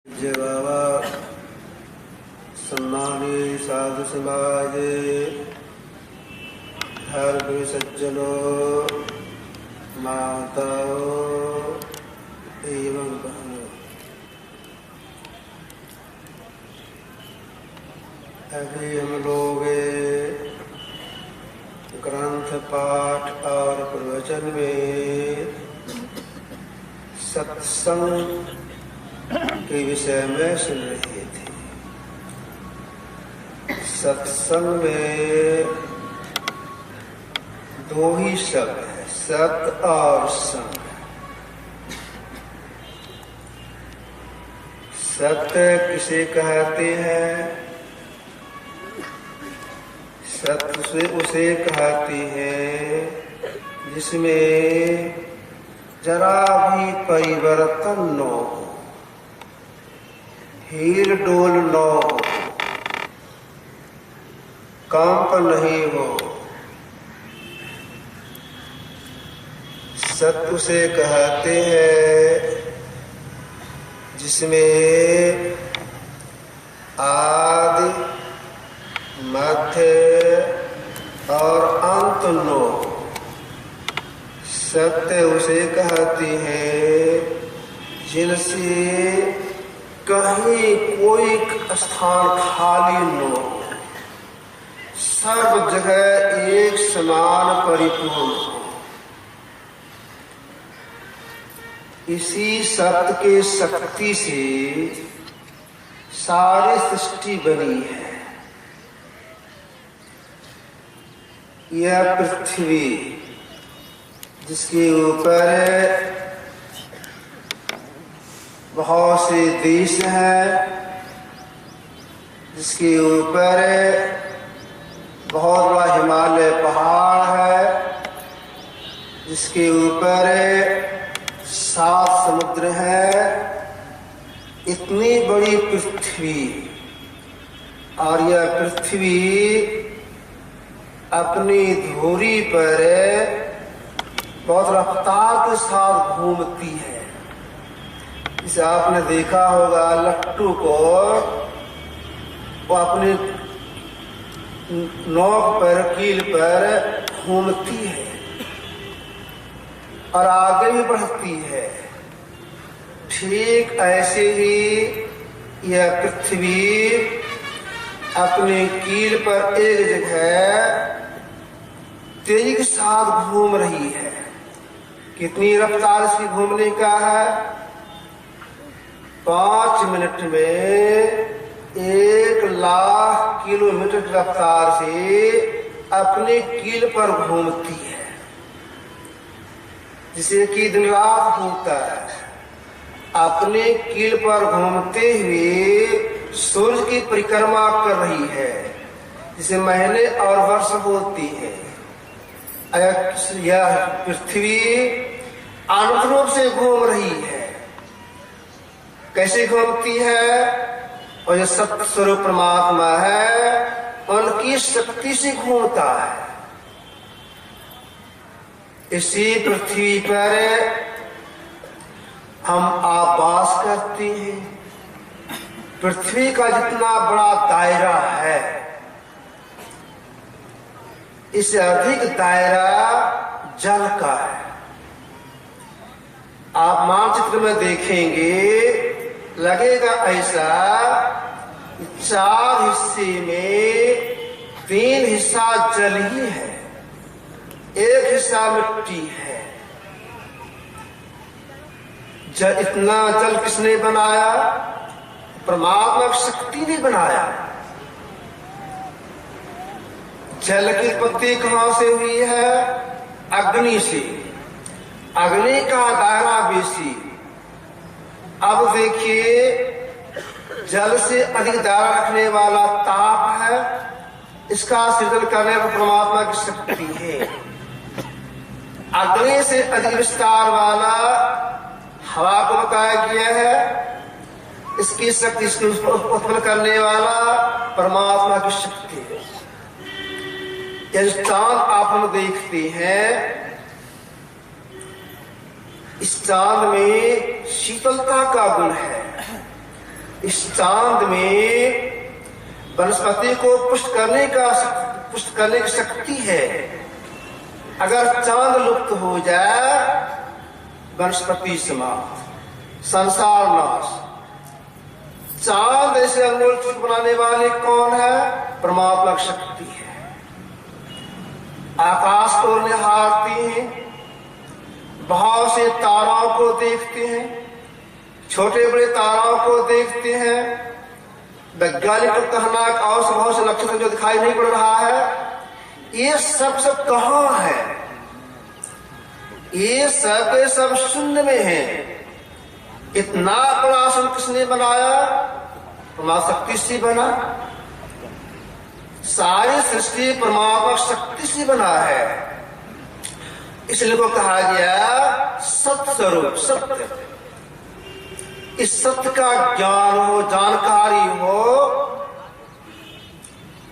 जय बाबा सम्मानी साधु समाज धर्म सज्जनों माताओं एवं बहनों, अभी हम लोग ग्रंथ पाठ और प्रवचन में सत्संग के विषय में सुन रहे थे। सत्संग में दो ही शब्द है, सत और संग। सत्य किसे कहते हैं? सत्य उसे कहते हैं जिसमें जरा भी परिवर्तन न हो, हील डोल न हो, कंप नहीं हो। सत्य उसे कहते हैं जिसमें आदि मध्य और अंत न हो। सत्य उसे कहते हैं जिनसे कहीं कोई स्थान खाली न हो, सब जगह एक समान परिपूर्ण हो। इसी सत्य के शक्ति से सारी सृष्टि बनी है। यह पृथ्वी जिसके ऊपर बहुत से देश हैं, जिसके ऊपर बहुत बड़ा हिमालय पहाड़ है, जिसके ऊपर 7 समुद्र है, इतनी बड़ी पृथ्वी, और यह पृथ्वी अपनी धुरी पर बहुत रफ्तार के साथ घूमती है। इसे आपने देखा होगा, लट्टू को वो अपने नोक पर, कील पर घूमती है और आगे भी बढ़ती है। ठीक ऐसे ही यह पृथ्वी अपने कील पर एक जगह तेजी के साथ घूम रही है। कितनी रफ्तार इसकी घूमने का है? 5 मिनट में 1,00,000 किलोमीटर की रफ्तार से अपने कील पर घूमती है, जिसे कि दिन रात घूमता है। अपने कील पर घूमते हुए सूर्य की परिक्रमा कर रही है, जिसे महीने और वर्ष होती है। यह पृथ्वी अनंत रूप से घूम रही है। कैसे घूमती है? और जो सत्य स्वरूप परमात्मा है, उनकी शक्ति से घूमता है। इसी पृथ्वी पर हम आवास करते हैं। पृथ्वी का जितना बड़ा दायरा है, इससे अधिक दायरा जल का है। आप मानचित्र में देखेंगे, लगेगा ऐसा 4 हिस्से में 3 हिस्सा जल ही है, 1 हिस्सा मिट्टी है। इतना जल किसने बनाया? परमात्मा की शक्ति ने बनाया। जल की उत्पत्ति कहां से हुई है? अग्नि से। अग्नि का दायरा बेसी। अब देखिए, जल से अधिक दायरा रखने वाला ताप है, इसका सृजन करने पर परमात्मा की शक्ति है। अग्नि से अधिक विस्तार वाला हवा को बताया गया है, इसकी शक्ति, इसको उत्पन्न करने वाला परमात्मा की शक्ति है। यह चांद आप हम देखते हैं, इस चांद में शीतलता का गुण है। इस चांद में वनस्पति को पुष्ट करने की शक्ति है। अगर चांद लुप्त हो जाए, वनस्पति समाप्त, संसार नाश। चांद ऐसे अनमोल चीज बनाने वाले कौन है? परमात्मा की शक्ति है। आकाश को निहारते हैं, बहुत से ताराओं को देखते हैं, छोटे बड़े ताराओं को देखते हैं। वैज्ञानिक को कहना और बहुत से नक्षत्र जो दिखाई नहीं पड़ रहा है, ये सब कहाँ है? ये सब शून्य में है। इतना बड़ा आसन किसने बनाया? परमात्मा शक्ति से बना। सारी सृष्टि परमात्मा शक्ति से बना है। इसलिए को कहा गया सत्य स्वरूप, सत्य। इस सत्य का ज्ञान हो, जानकारी हो,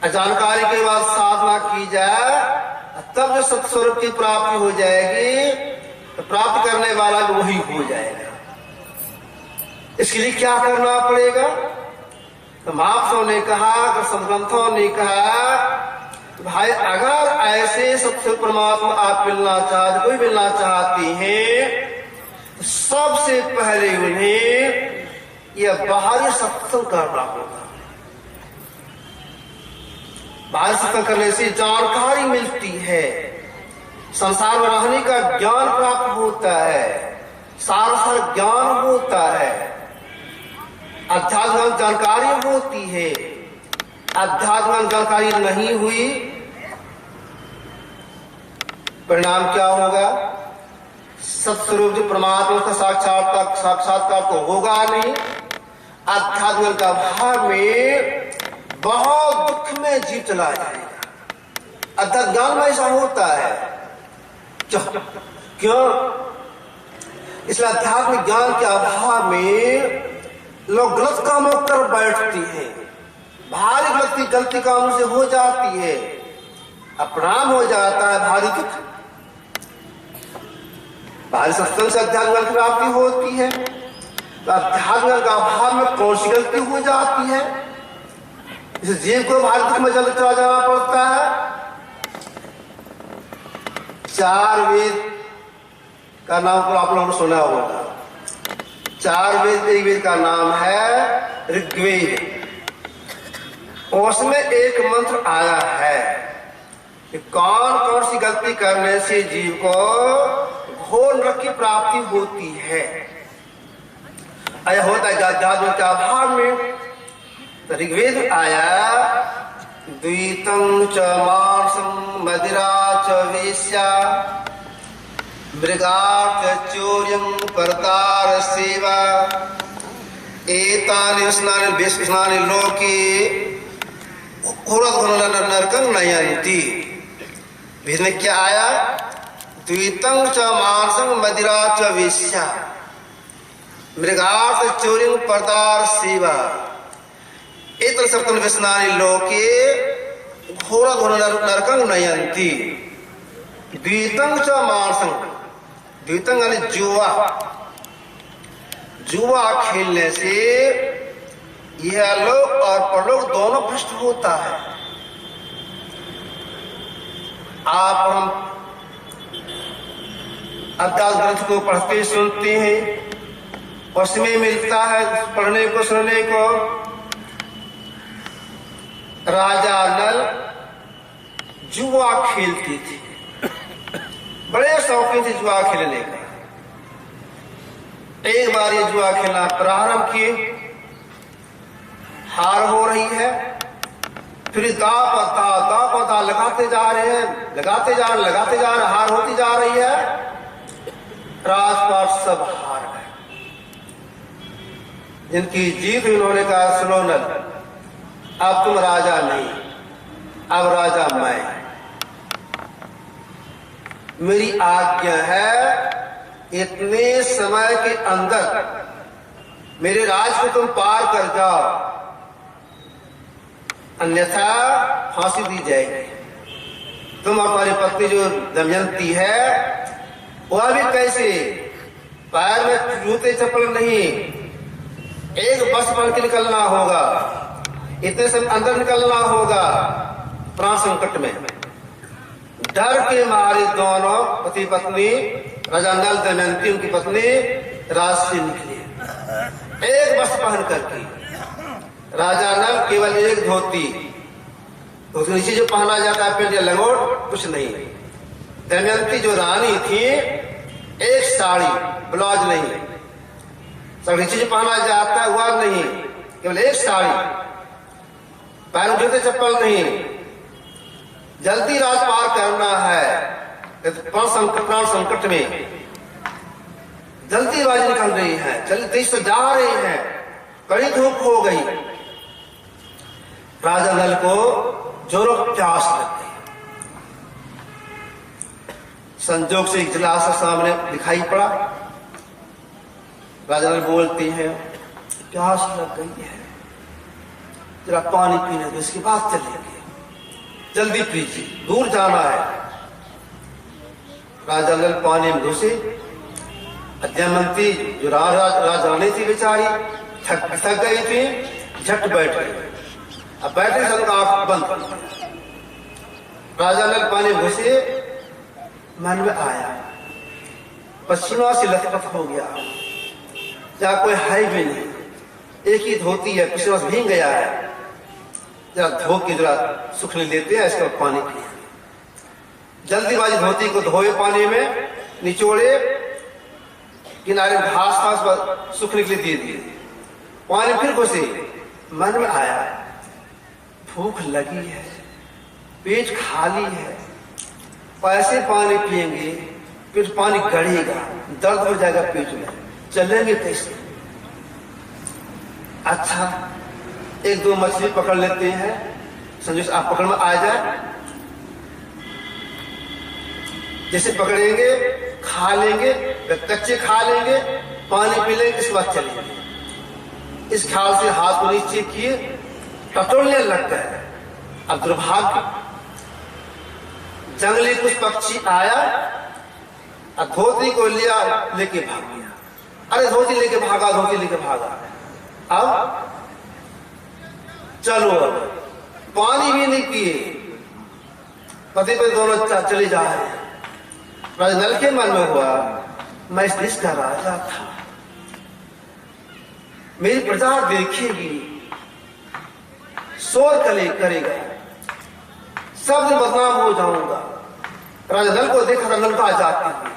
जानकारी के बाद साधना की जाए, तब जो सत्य स्वरूप की प्राप्ति हो जाएगी, तो प्राप्त करने वाला भी वही हो जाएगा। इसके लिए क्या करना पड़ेगा? तो महापुरुषों ने कहा, संतग्रंथों ने कहा, भाई अगर ऐसे सत्य परमात्मा आप मिलना चाहते, कोई मिलना चाहती हैं, तो सबसे पहले उन्हें यह बाहरी सत्संग करना होगा। बाहरी सत्संग करने से जानकारी मिलती है, संसार में रहने का ज्ञान प्राप्त होता है, सारा ज्ञान होता है, आध्यात्मिक जानकारी होती है। आध्यात्मिक जानकारी नहीं हुई, परिणाम क्या होगा? सत्स्वरूप जो परमात्मा का साक्षात्कार तो होगा नहीं। आध्यात्मिक का भाव में बहुत दुख में जीव चला जाएगा। अध्यात्म ज्ञान में ऐसा होता है। क्यों? इसलिए आध्यात्मिक ज्ञान के अभाव में लोग गलत कामों कर बैठती हैं। भारी गलती कामों से हो जाती है, अपराध हो जाता है, भारी दुख। भारी सत्संग से अध्यात्म की प्राप्ति होती है, तो अध्यात्म का अभाव में कौन सी गलती हो जाती है? इस जीव को भारी दुख में चला जाना पड़ता है। 4 वेद का नाम तो आप लोगों ने सुना होगा। 4 वेद, एक वेद का नाम है ऋग्वेद। उसमें एक मंत्र आया है कि कौन कौन सी गलती करने से जीव को घोर नरक की प्राप्ति होती है। ऐसा होता है अध्यात्म के अभाव में। तो ऋग्वेद आया, द्वितं च मांसं मदिरा च वेश्या मृगार्थ चौर्यं परदार सेवा एतानि स्नानि लोके नरकं नयन्ति। वेद में क्या आया? द्वितं च मांसं मदिरा च वेश्या मृगार्थ चौर्यं परदार सेवा एतत् सप्तम व्यसनानि लोके घोर नरकं नयन्ति। द्वितं च मांसं, द्वितं यानी जुआ खेलने से यह लोक और परलोक दोनों भ्रष्ट होता है। आप हम अध्यात्म ग्रंथ को पढ़ते सुनते हैं, उसमें मिलता है पढ़ने को सुनने को। राजा नल जुआ खेलती थी, बड़े शौकीन थे जुआ खेलने का। एक बार ये जुआ खेलना प्रारंभ किए, हार हो रही है, फिर दांव लगाते जा रहे हैं, लगाते जा रहे, हार होती जा रही है। राजपाट सब हार गए। जिनकी जीत इन्होंने कहा, सुनो नल, अब तुम राजा नहीं, अब राजा मैं। मेरी आज्ञा है इतने समय के अंदर मेरे राज को तुम पार कर जाओ, अन्यथा फांसी दी जाएगी। तुम और तुम्हारी पत्नी जो दमयंती है, वह भी कैसे, पैर में जूते चप्पल नहीं, एक बस बन के निकलना होगा, इतने से अंदर निकलना होगा। प्राण संकट में डर के मारे दोनों पति पत्नी राजा नल दमयंती उनकी पत्नी राज से निकले, एक बस पहन करके। राजा नल केवल एक धोती, उसके नीचे जो पहना जाता है पेंट या लंगोट, कुछ नहीं। दमयंती जो रानी थी, एक साड़ी, ब्लाउज नहीं, सब नीचे जो पहना जाता है वह नहीं, केवल एक साड़ी, पैर में जूते चप्पल नहीं। जल्दी राज पार करना है, प्राण संकट में जल्दी राज निकल रही है, जल्दी से जा रही है, कड़ी धूप हो गई। राजा नल को जोरों प्यास लग गई। संजोग से एक गिलास सामने दिखाई पड़ा। राजा नल बोलती हैं, प्यास लग गई है, जरा पानी पीने दो, इसके बाद चलेंगे, जल्दी पीजिए, दूर जाना है। राजा नल पानी में घुसे। दमयंती जो राजरानी थी बेचारी, थक गई थी, झट बैठ गई। अब बैठे से आंख बंद कर दिया। राजा नल पानी में घुसे, मन में आया, पसीना से लथपथ हो गया, या कोई है भी नहीं, एक ही धोती है, पसीना से भीग गया है, जरा धो के जरा सुख लेते हैं, इसका पानी पिए। जल्दीबाजी धोती को धोए, पानी में निचोड़े, किनारे घास घास पर सूखने के लिए दे दिए। पानी फिर घुसे, मन में आया, भूख लगी है, पेट खाली है, पैसे पानी पिएंगे फिर पानी गड़ेगा, दर्द हो जाएगा पेट में, चलेंगे कैसे? अच्छा, एक दो मछली पकड़ लेते हैं, समझो आप पकड़ में आ जाए, जैसे पकड़ेंगे, खा लेंगे, कच्चे खा लेंगे, पानी पी लेंगे, इसके बाद चलेंगे। इस ख्याल से हाथ को नीचे किए, टटोलने लग गए। अब दुर्भाग्य, जंगली कुछ पक्षी आया और धोती को लिया, लेके भाग गया। अरे धोती लेके भागा, धोती लेके भागा। अब चलो, पानी भी नहीं पिए, पति पे दोनों चले जा रहे हैं। राजा नल के मन में हुआ, मैं इस देश का राजा था, मेरी प्रजा देखेगी, शोर करेगा, सब दिन बदनाम हो जाऊंगा। राजा नल को देखा था, नल का जाती हुई,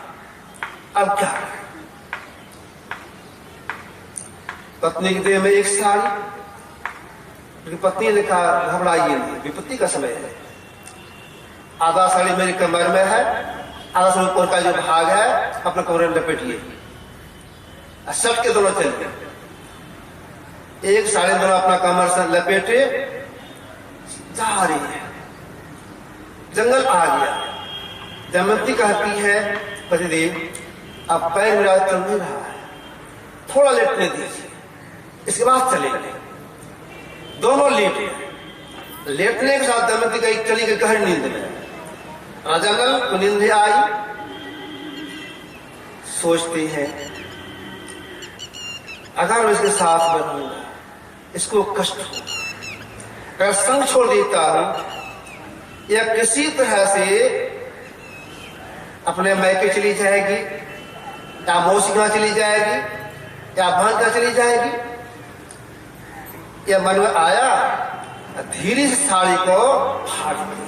अब क्या? पत्नी की देह में एक साड़ी, पत्नी ने कहा, घबराइए नहीं, विपत्ति का समय है, आधा साड़ी मेरी कमर में है, आधा साड़ी ऊपर का जो भाग है अपने कमरे में लपेटिए। सट के दोनों चल गए, एक साड़ी दोनों अपना कमर से लपेटे, जा रही है। जंगल आ गया। दमयंती कहती है, पतिदेव अब पैर मेरा चल नहीं रहा है, थोड़ा लेटने दीजिए, इसके बाद चलेंगे। दोनों लेटे। लेटने के साथ दमयंती कहीं चली गई गहरी नींद में। राजा नल को नींद नहीं आई। सोचती है, अगर मैं इसके साथ में रहूंगा, इसको कष्ट हो, अगर संग छोड़ देता हूं, या किसी तरह से अपने मैके चली जाएगी, या मौसी के चली जाएगी, या भान का चली जाएगी। या मन में आया, धीरे से साड़ी को फाड़ दी।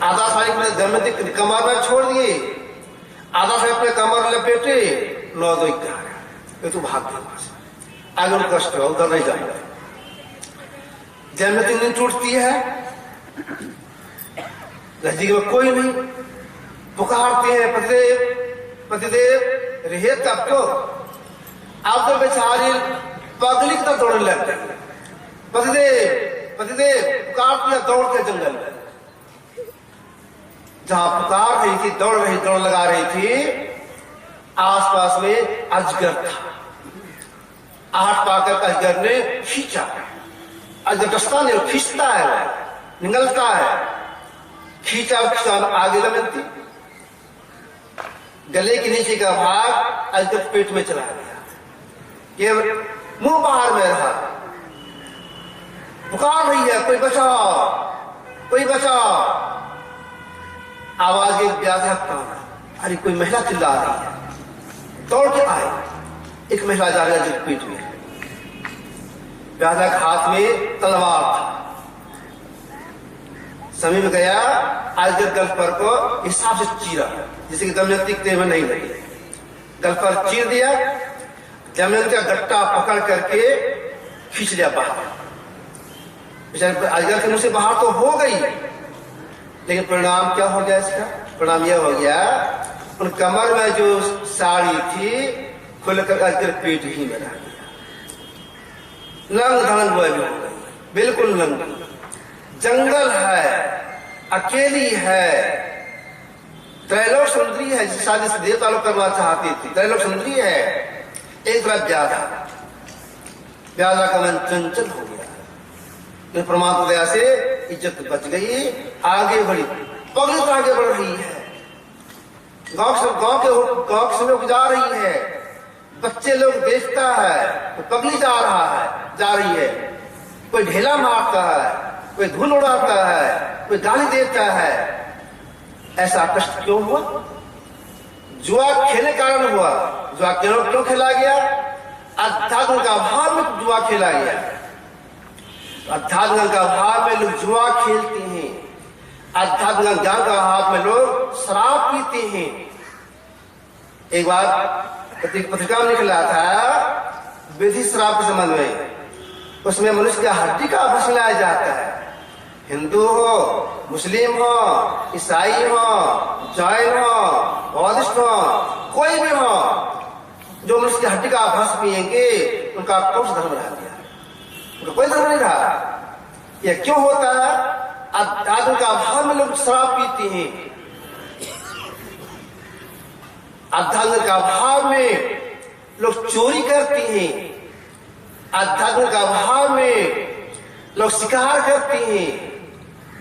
आधा साड़ी अपने दमयंती कमर में छोड़ दिए, आधा साड़ी अपने कमर लपेटे, 9-2 ये तो भाग गया वहां से। आगे कष्ट हो, उधर नहीं जाएगा। दमयंती नींद टूटती है, रजी में कोई नहीं, पुकारते हैं, पतिदेव पतिदेव, रहे तब तो आप तो बेचारी पगली की तरफ दौड़ने लग गई। पतिदेव पतिदेव पुकार दिया, दौड़ के जंगल में। जहां पुकार रही थी, दौड़ लगा रही थी, आसपास में अजगर था। आहट पाकर अजगर ने खींचा। अजगर डसता नहीं, खींचता है, निगलता है। खींचा, आगे दमयंती, गले के नीचे का भाग अजगर पेट में चला गया। ये मुंह बाहर में रहा, पुकार रही है कोई बचाओ, कोई बचाओ। आवाज एक व्याधा कान, अरे कोई महिला चिल्ला रही है। दौड़ के आए, एक महिला जा रही है पीठ में, व्याधा के हाथ में तलवार था। समीप गया, आज गल पर को हिसाब से चीरा, जिसे कि दमयंती के में नहीं लगी। गल पर चीर दिया, दमयंती का गट्टा पकड़ करके खींच लिया बाहर। अजगर के मुंह से बाहर तो हो गई, लेकिन परिणाम क्या हो गया इसका? परिणाम यह हो गया, उन कमर में जो साड़ी थी खुलकर अजगर पेट ही में रह गया। नंग धड़ंग हो गई, बिल्कुल नंग। जंगल है, अकेली है, त्रैलोक सुंदरी है, जिस शादी से देवता लोग करना चाहती थी। त्रैलोक सुंदरी है, एक तरफ व्याधा, व्याधा का मन चंचल हो गया। परमात्मा दया से इज्जत बच गई, आगे बढ़ी, पगली तो आगे बढ़ रही है। गांव के लोग जा रही है, बच्चे लोग देखता है, तो पगली जा रहा है, जा रही है। कोई ढेला मारता है, कोई धूल उड़ाता है, कोई गाली देता है। ऐसा कष्ट क्यों हुआ? जुआ खेलने कारण हुआ। जुआ क्यों खेला गया? अध्यात्म का भाव में जुआ खेला गया। अध्यात्म का भाव में लोग जुआ खेलते हैं, अध्यात्म ज्ञान का भाव में लोग शराब पीते हैं। एक बार पत्रिका में निकला था विधि शराब के संबंध में, उसमें मनुष्य का हड्डी का भस्म लाया जाता है। हिंदू हो, मुस्लिम हो, ईसाई हो, जैन हो, बौद्धिस्ट हो, कोई भी हो, जो मनुष्य की हड्डी का भस्म पिएंगे उनका कौन सा धर्म रह गया? उनका कोई धर्म नहीं रहा। यह क्यों होता है? अध्यात्म का भाव में लोग शराब पीते हैं, अध्यात्म का भाव में लोग चोरी करते हैं, अध्यात्म का भाव में लोग शिकार करते हैं,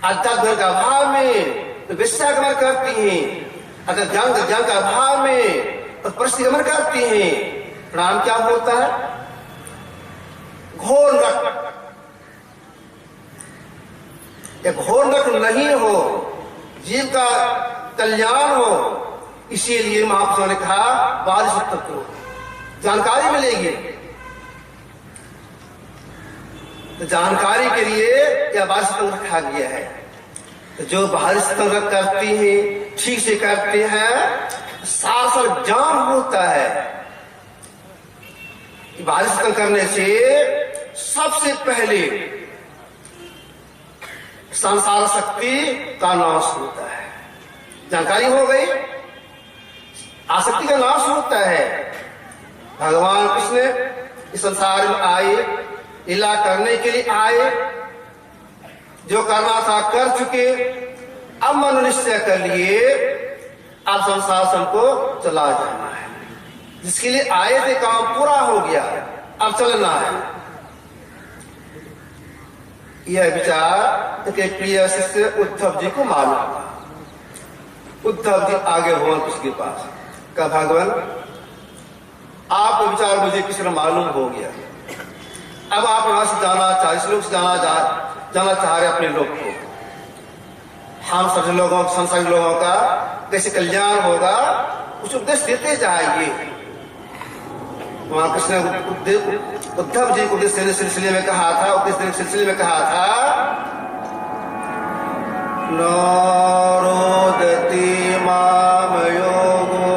अध्यात्म का भाव में विश्वागमन करते हैं, अगर ज्ञान का भाव में परिगमन करते हैं। परिणाम क्या होता है? घोर नरक। घोर नरक नहीं हो, जीव का कल्याण हो, इसीलिए महापुरुषों ने कहा बाल सत्य करो, जानकारी मिलेगी। तो जानकारी के लिए यह बाल सत्य रखा गया है। तो जो बाहरी सत्य करती है, ठीक से करते हैं, सार सार ज्ञान होता है। बाहरी सत्य करने से सबसे पहले संसार शक्ति का नाश होता है। जानकारी हो गई, आसक्ति का नाश होता है। भगवान कृष्ण इस संसार में आए, लीला करने के लिए आए, जो करना था कर चुके, अब मन निश्चय कर लिए अब संसार सबको चला जाना है। जिसके लिए आए थे काम पूरा हो गया, अब चलना है। यह विचार के प्रिय शिष्य उद्धव जी को मालूम था। उद्धव जी आगे भगवान कृष्ण के पास कहा, भगवान आपका विचार मुझे किसी तरह मालूम हो गया, अब आप यहां से जाना चाह, इस लोग से जाना चाह रहे अपने लोग को। हम सभी लोगों, संसारी लोगों का कैसे कल्याण होगा कुछ उपदेश देते जाएंगे। वहां कृष्ण उद्धव जी को उपदेश देने सिलसिले में कहा था, उपदेश देने सिलसिले में कहा था, नरोदति माम योगो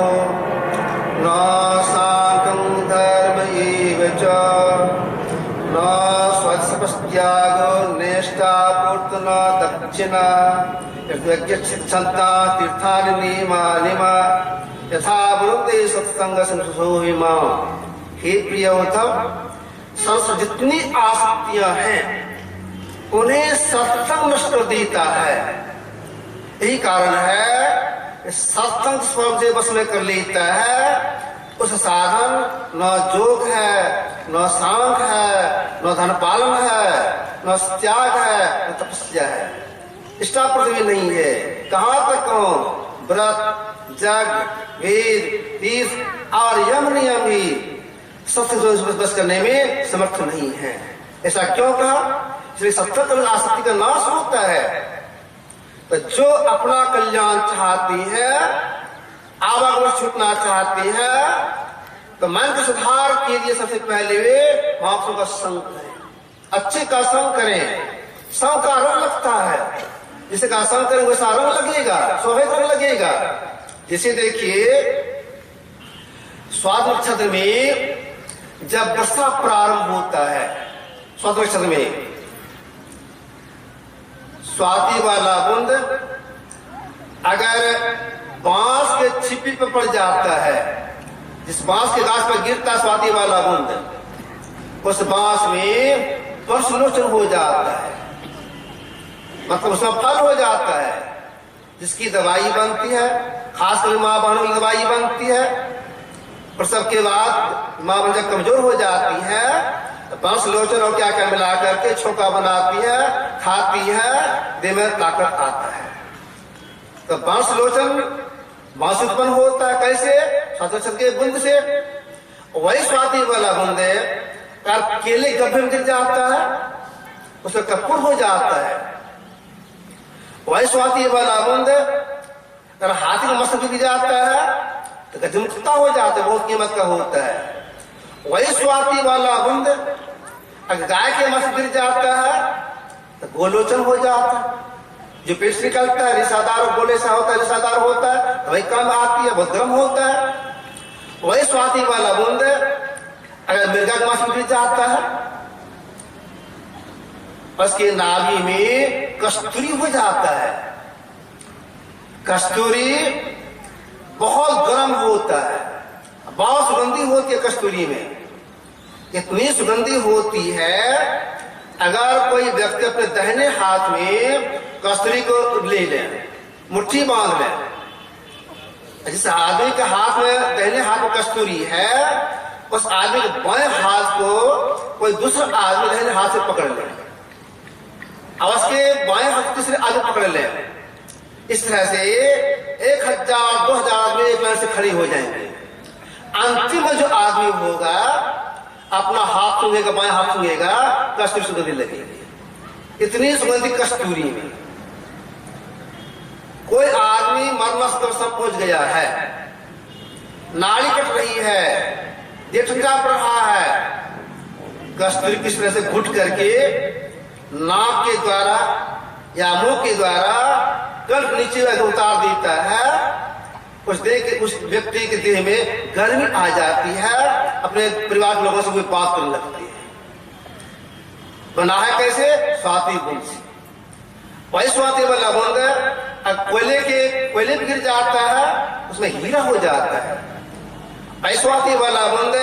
न साकं धर्म एव च न स्वस्त्यागो नेष्टा पूर्त न दक्षिणा यज्ञच्छन्ता तीर्थानि नियमानि यथा वृंदे सत्संग संसोहिमा। हे प्रिय उद्धव, संसार जितनी आसक्तियां हैं उन्हें सत्संग नष्ट कर देता है। यही कारण है सत्संग स्वयं से बस में कर लेता है। उस साधन न जोग है, न सांख है, न धन पालन है, न त्याग है, न तपस्या है, इष्टा पृथ्वी नहीं है। कहां तक कहो, व्रत, जग, वेद, तीर्थ और यम नियम ही सत्य से बस करने में समर्थ नहीं है। ऐसा क्यों कहा? इसलिए सत्य पर आसक्ति का नाश होता है। तो जो अपना कल्याण चाहती है, आवागमन छूटना चाहती है, तो मन के सुधार के लिए सबसे पहले वे महापुरुषों का संग करें, अच्छे का संग करें। संग का रंग लगता है, जिसे का संग करें वैसा रंग लगेगा, स्वाभाविक रंग लगेगा। जैसे देखिए स्वाति नक्षत्र में जब वर्षा प्रारंभ होता है, स्वाति नक्षत्र में स्वाति वाला बूंद अगर बांस के छिपी पर पड़ जाता है, जिस बांस के गाछ पर गिरता स्वाति वाला बूंद, उस बांस में परसलोचन हो जाता है, मतलब उसमें फल हो जाता है, जिसकी दवाई बनती है। खासकर माँ बहनों की दवाई बनती है। प्रसव के बाद माँ बहन जब कमजोर हो जाती है तो परसलोचन और क्या क्या मिला करके छोका बनाती है, खाती है, देह में ताकत आता है। तो परसलोचन बांस उत्पन्न होता है कैसे? स्वाति के बूंद से। वही स्वाति वाला बूंद केले गड्ढे में गिर जाता है, उसमें कपूर हो जाता है। वही स्वाति वाला बूंद अगर हाथी का मस्तक गिर जाता है तो गजमुक्ता हो जाता है, बहुत कीमत का होता है। वही स्वाति वाला बूंद अगर गाय के मस्तक गिर जाता है तो गोलोचन हो जाता है, जो पेट से निकलता है रिसादार और गोले सा होता है, रिसादार होता है, तो वही काम आती है, बहुत गर्म होता है। वही स्वाति वाला बूंद अगर मिर्गा के मस्तक गिर जाता है, उसके नाभि में कस्तूरी हो जाता है। कस्तूरी बहुत गर्म होता है, बहुत सुगंधी होती है कस्तूरी में, इतनी सुगंधी होती है अगर कोई व्यक्ति अपने दाहिने हाथ में कस्तूरी को ले ले, मुट्ठी बांध ले, जिस आदमी के हाथ में दाहिने हाथ में कस्तूरी है, उस आदमी के बाएं हाथ को कोई दूसरा आदमी दाहिने हाथ से पकड़ ले, और उसके बाएं हाथ दूसरे आदमी पकड़ ले। इस तरह से 1000 2000 आदमी एक लाइन से खड़ी हो जाएंगे। अंतिम जो आदमी होगा अपना हाथ सूंघेगा, बाएं हाथ सूंघेगा, कस्तूरी सुगंधी लगेगी, इतनी सुगंधी कस्तूरी में। कोई आदमी मरणावस्था पहुंच गया है, नाड़ी कट रही है, देह ठंडा पड़ रहा है, कस्तूरी किस तरह से घुट करके नाक के द्वारा या मुंह के द्वारा कल्प नीचे उतार देता है, उस व्यक्ति के देह में गर्मी आ जाती है, अपने परिवार के लोगों से कोई बात करने लगती है। बना है कैसे? स्वाति बूंद से। वही स्वाति वाला बूंद कोयले भी गिर जाता है, उसमें हीरा हो जाता है। वही स्वाति वाला बूंद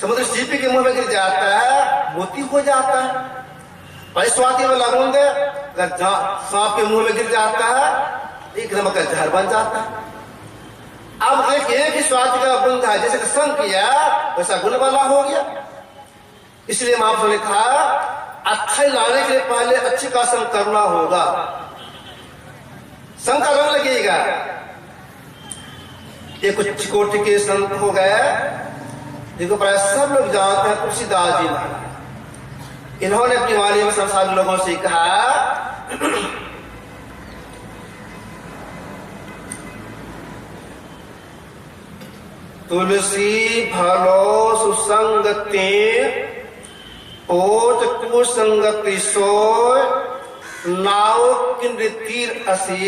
समुद्र सीपी के मुंह में गिर जाता है, मोती हो जाता है। वही स्वाति वाला बूंद सांप के मुंह में गिर जाता है, एक नमक का जहर बन जाता है। अब एक ही स्वाति का बूंद है, जैसे संग किया वैसा गुण वाला हो गया। इसलिए महापुरुषों ने कहा अच्छाई लाने के लिए पहले अच्छे का संग करना होगा, संग का रंग लगेगा। ये कुछ चिकोटी के संत हो गए, जिनको प्राय सब लोग जानते हैं, तुलसीदास जी महाराज। इन्होंने अपनी वाणी में संसार लोगों से कहा तुलसी भलो सुसंगति ओज कुसंगति सोय नाव किन्र तीर असी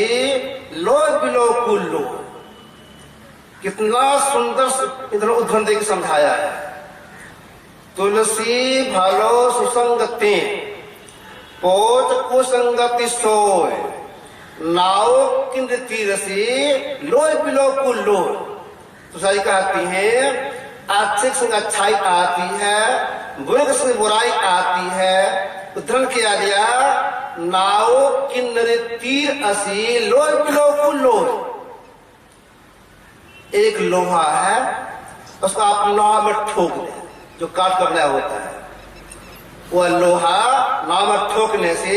लो बिलो कुल्लो। कितना सुंदर इधर उदाहरण देकर समझाया है। तुलसी भलो सुसंगति पोच कुसंगति सोय नाव किन्र तीर असी लो बिलो कुल्लो। तो सही कहती है, अच्छे से अच्छाई आती है, बुरे से बुराई आती है। उदाहरण किया गया नाव किन्नर तीर असी लोह बिलो कुल्लो। एक लोहा है, उसको आप नाव में ठोक दें, जो काट कर बनाया होता है, वह लोहा नाव में ठोकने से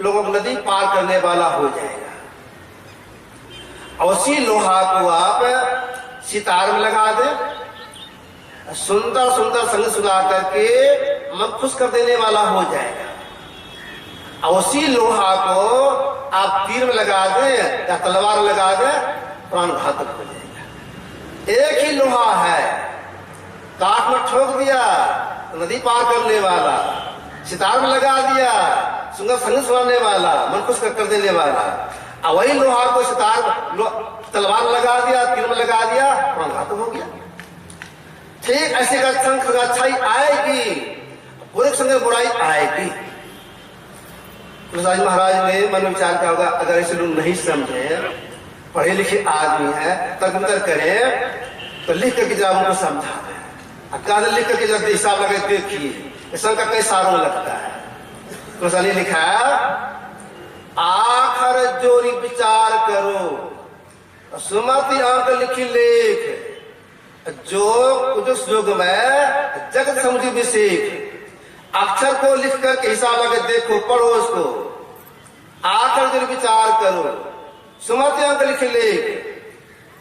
लोगों को नदी पार करने वाला हो जाएगा। और उसी लोहा को आप सितार में लगा दे, सुंदर सुंदर संग सुना करके मन खुश कर देने वाला हो जाएगा। और उसी लोहा को आप तीर में लगा दें या तलवार लगा दें, प्राण घातक हो जाएगा। एक ही लोहा है, काट में ठोक दिया तो नदी पार करने वाला, सितार में लगा दिया सुंदर संग सुनाने वाला, मन खुश कर देने वाला। और वही लोहा को तलवार लगा दिया, तीर में लगा दिया, प्राण घातक हो गया। ठीक ऐसे का संग अच्छाई आएगी, बुरे संग बुराई आएगी। तुलसीदास महाराज ने मन में विचार किया होगा, अगर ऐसे लोग नहीं समझे, पढ़े लिखे आदमी है, तर्क करें तो लिख करके जरा उनको समझा दें। लिख करके जब हिसाब लगे देखिए संग का कैसा रोग लगता है। तुलसीदास ने लिखा, आखर जोरी विचार करो, सुमति अंक लिखी लेख, जो कुछ योग में जगत समुझी विषेक। अक्षर को लिख करके हिसाब लगे देखो, पढ़ो उसको, आखिर जो विचार करो, सुमति अंक लिख लेख।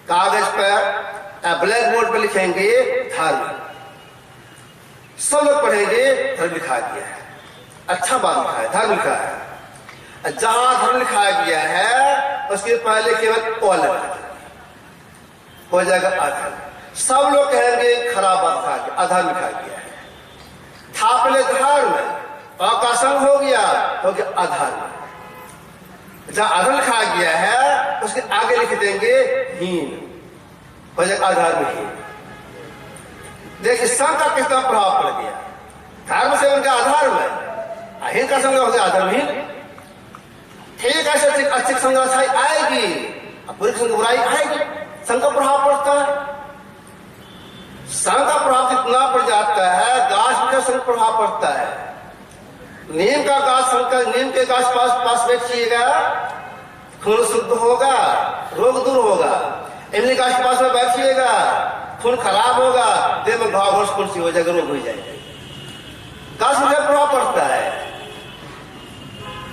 कागज पर ब्लैक बोर्ड पर लिखेंगे धर्म, सब लोग पढ़ेंगे धर्म लिखा गया है, अच्छा बात लिखा है, धर्म लिखा है। जहां धर्म लिखा गया है उसके पहले केवल ओ लगा हो जाएगा अधर्म। सब लोग कहेंगे खराब बात लिखा गया, अधर्म लिखा गया है। था पहले धर्म, अकाशन हो गया अधर्म। जहां अधर्म लिखा गया है उसके आगे लिख देंगे हीन, हो जाएगा अधर्महीन। देखिए संग का कितना प्रभाव पड़ गया, धर्म से उनका अधर्म है, अहीन का संग हो गया अधर्महीन। ठीक ऐसे अच्छी संग अच्छाई आएगी, बुरी संग बुराई आएगी। संग का प्रभाव पड़ता है, संग का प्रभाव कितना पड़ जाता है, गाछ का संग प्रभाव पड़ता है। नीम का गाछ नीम के गाछ पास बैठिएगा, खून शुद्ध होगा, रोग दूर होगा। इमली गाछ के पास में बैठिएगा, खून खराब होगा, देह में घाव घोष कुर्सी हो जाएगा, रोग हो जाएगा। गाछ में प्रभाव पड़ता है।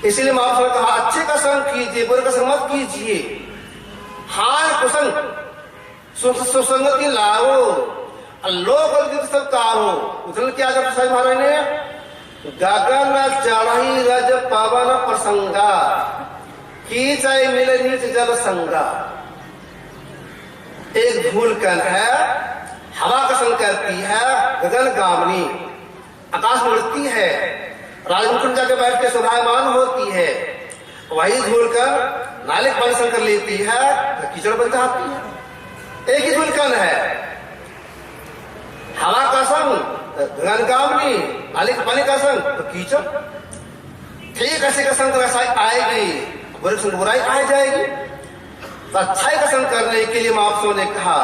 इसलिए महापुरुष ने कहा अच्छे का संग कीजिए, बुरे का संग मत कीजिए। हार कुसंग सुसंगति लाओ, लोग सब काहो। उधर क्या जब साईं महाराज ने, गगन चढ़ी रज पवन प्रसंगा, की चाहे मिले नीच जल संगा। एक धूल कण है, हवा का संग करती है, गगन गामनी, आकाश में उड़ती है, राजमुकुट जाके बैठ के शोभायमान होती है। वही धूल कण नाले का पानी संग कर लेती है तो कीचड़ बन जाती है। एक ही धूल कण है, हवा का संग गगन गामनी, नाले के पानी का संग तो कीचड़। ठीक ऐसे का संग रसाई आएगी, बुरे संग बुराई आ जाएगी। तो अच्छाई का संग करने के लिए महापुरुषों ने कहा,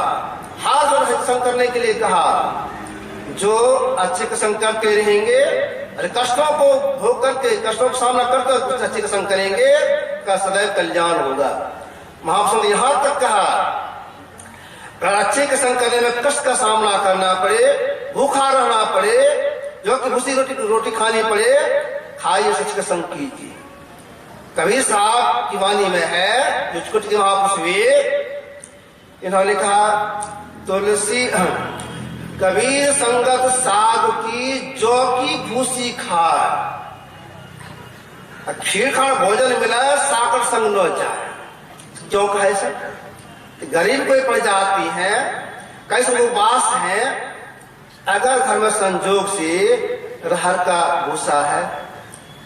हाथ और संग करने के लिए कहा, जो अच्छे का संग करते रहेंगे, अरे कष्टों को भोग करके, कष्टों का सामना करते कुछ अच्छे का संग करेंगे का सदैव कल्याण होगा। महापुरुषों ने यहां तक कहा, अगर अच्छे के संग करने में कष्ट का सामना करना पड़े, भूखा रहना पड़े, जो कि भूसी रोटी खानी पड़े, खाइए सच का संग कीजिए। कबीर साहब की वाणी में है, जो छुट के महापुरुष वे, इन्होंने कहा तुलसी कबीर संगत साग की जो की भूसी खाए, खीर खान भोजन मिला साकर संग न जाए। क्यों कहा ऐसा? गरीब कोई पड़ जाती है, कैसे उपवास है, अगर घर में संजोग से रहर का भूसा है,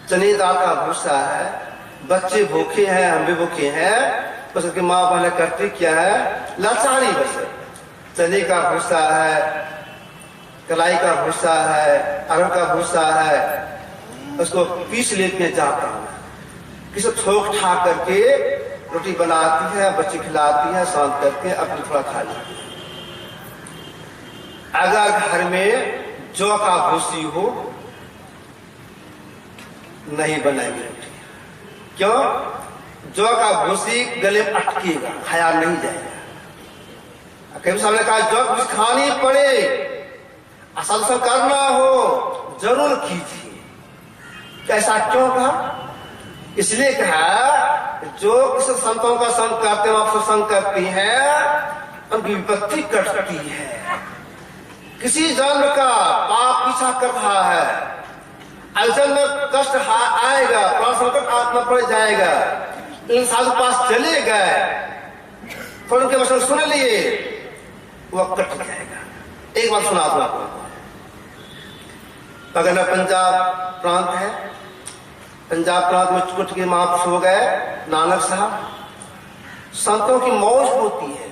चने दाल का भूसा है, बच्चे भूखे हैं, हम भी भूखे हैं, बस उसकी माँ बहने करती क्या है, लाचारी बस चने का भूसा है, कलाई का भूसा है, अरहर का भूसा है, उसको पीस लेके जाता हूँ, किसी थोक ठा करके रोटी बनाती है, बच्चे खिलाती है, शांत करके अपनी थोड़ा खा लेती है। अगर घर में जौ का भूसी हो, नहीं बनाएगी रोटी। क्यों? जौ का भूसी गले में अटकेगा, खाया नहीं जाएगा। कई सामने कहा जौ कुछ खानी पड़े, असल से करना हो जरूर कीजिए। ऐसा क्यों कहा? इसलिए कहा जो किसी संतों का संग करते हैं, आपसे संग करती है, उनकी विपत्ति कटती है। किसी जन्म का पाप पीछा कर रहा है, अजल में कष्ट आएगा, प्राण संकट आत्मा पड़ जाएगा, इन साधु पास चले गए, थोड़े उनके वचन सुन लिए, वह कट जाएगा। एक बात सुना दो आपको। अगर पंजाब प्रांत है, पंजाब प्रांत में कुछ के महापुरुष हो गए, नानक साहब, संतों की मौज होती है,